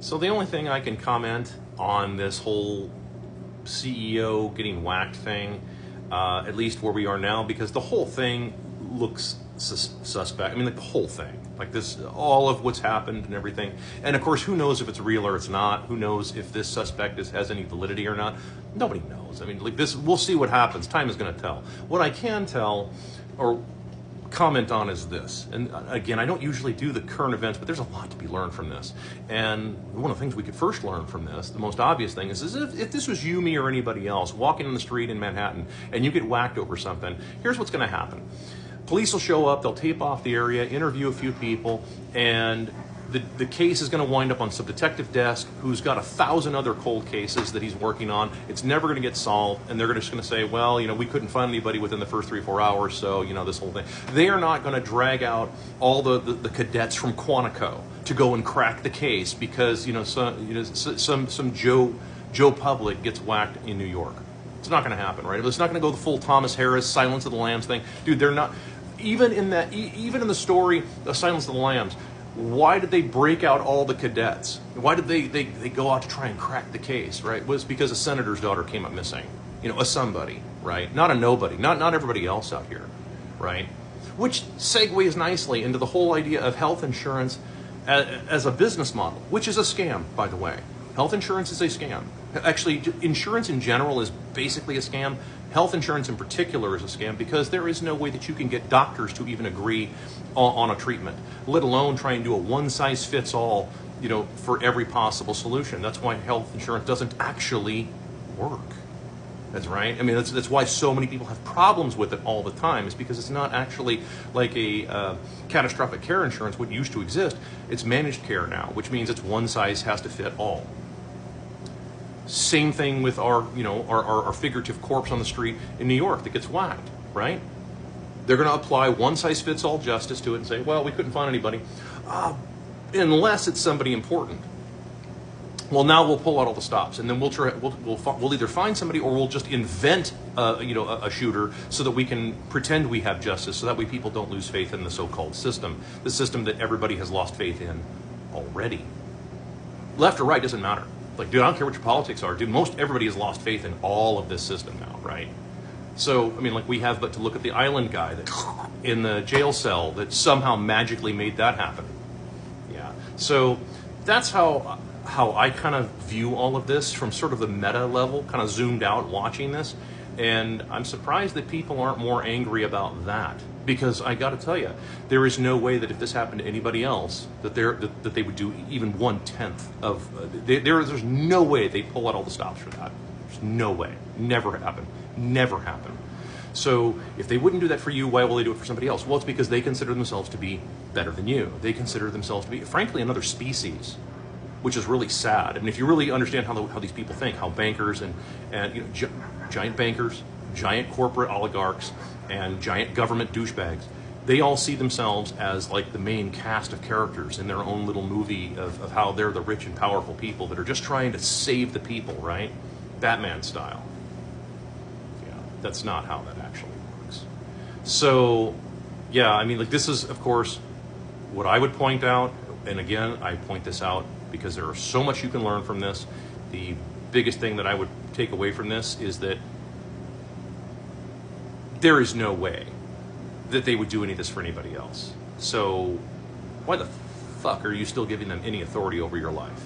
So the only thing I can comment on this whole CEO getting whacked thing, at least where we are now, because the whole thing looks suspect. I mean, like the whole thing, like this, all of what's happened and everything. And of course, who knows if it's real or it's not? Who knows if this suspect has any validity or not? Nobody knows. I mean, like this, we'll see what happens. Time is going to tell. What I can tell, or comment on, is this. And again, I don't usually do the current events, but there's a lot to be learned from this. And one of the things we could first learn from this, the most obvious thing, is if this was you, me, or anybody else walking in the street in Manhattan and you get whacked over something, here's what's going to happen. Police will show up, they'll tape off the area, interview a few people, and the case is going to wind up on some detective desk who's got 1,000 other cold cases that he's working on. It's never going to get solved, and they're just going to say, well, we couldn't find anybody within the first 3 or 4 hours, so, this whole thing. They are not going to drag out all the cadets from Quantico to go and crack the case because, some Joe Public gets whacked in New York. It's not going to happen, right? It's not going to go the full Thomas Harris, Silence of the Lambs thing. Dude, they're not... Even in the story, The Silence of the Lambs, why did they break out all the cadets? Why did they go out to try and crack the case, right? It was because a senator's daughter came up missing. A somebody, right? Not a nobody, not everybody else out here, right? Which segues nicely into the whole idea of health insurance as a business model, which is a scam, by the way. Health insurance is a scam. Actually, insurance in general is basically a scam. Health insurance in particular is a scam because there is no way that you can get doctors to even agree on a treatment, let alone try and do a one-size-fits-all, for every possible solution. That's why health insurance doesn't actually work. That's right. I mean, that's why so many people have problems with it all the time, is because it's not actually like a catastrophic care insurance would used to exist. It's managed care now, which means it's one size has to fit all. Same thing with our figurative corpse on the street in New York that gets whacked, right? They're going to apply one-size-fits-all justice to it and say, well, we couldn't find anybody, unless it's somebody important. Well, now we'll pull out all the stops, and then we'll either find somebody or we'll just invent a shooter so that we can pretend we have justice, so that way people don't lose faith in the so-called system, the system that everybody has lost faith in already. Left or right doesn't matter. Like, dude, I don't care what your politics are, dude. Most everybody has lost faith in all of this system now, right? So, I mean, like, we have but to look at the island guy that in the jail cell that somehow magically made that happen. Yeah. So that's how I kind of view all of this from sort of the meta level, kind of zoomed out watching this. And I'm surprised that people aren't more angry about that. Because I got to tell you, there is no way that if this happened to anybody else, that they would do even 1/10 of. There's no way they pull out all the stops for that. There's no way. Never happen. Never happen. So if they wouldn't do that for you, why will they do it for somebody else? Well, it's because they consider themselves to be better than you. They consider themselves to be, frankly, another species, which is really sad. And if you really understand how these people think, how bankers and giant bankers, giant corporate oligarchs, and giant government douchebags, they all see themselves as like the main cast of characters in their own little movie of how they're the rich and powerful people that are just trying to save the people, right? Batman style. Yeah, that's not how that actually works. So, yeah, I mean, like, this is, of course, what I would point out, and again, I point this out because there is so much you can learn from this. The biggest thing that I would take away from this is that there is no way that they would do any of this for anybody else. So why the fuck are you still giving them any authority over your life?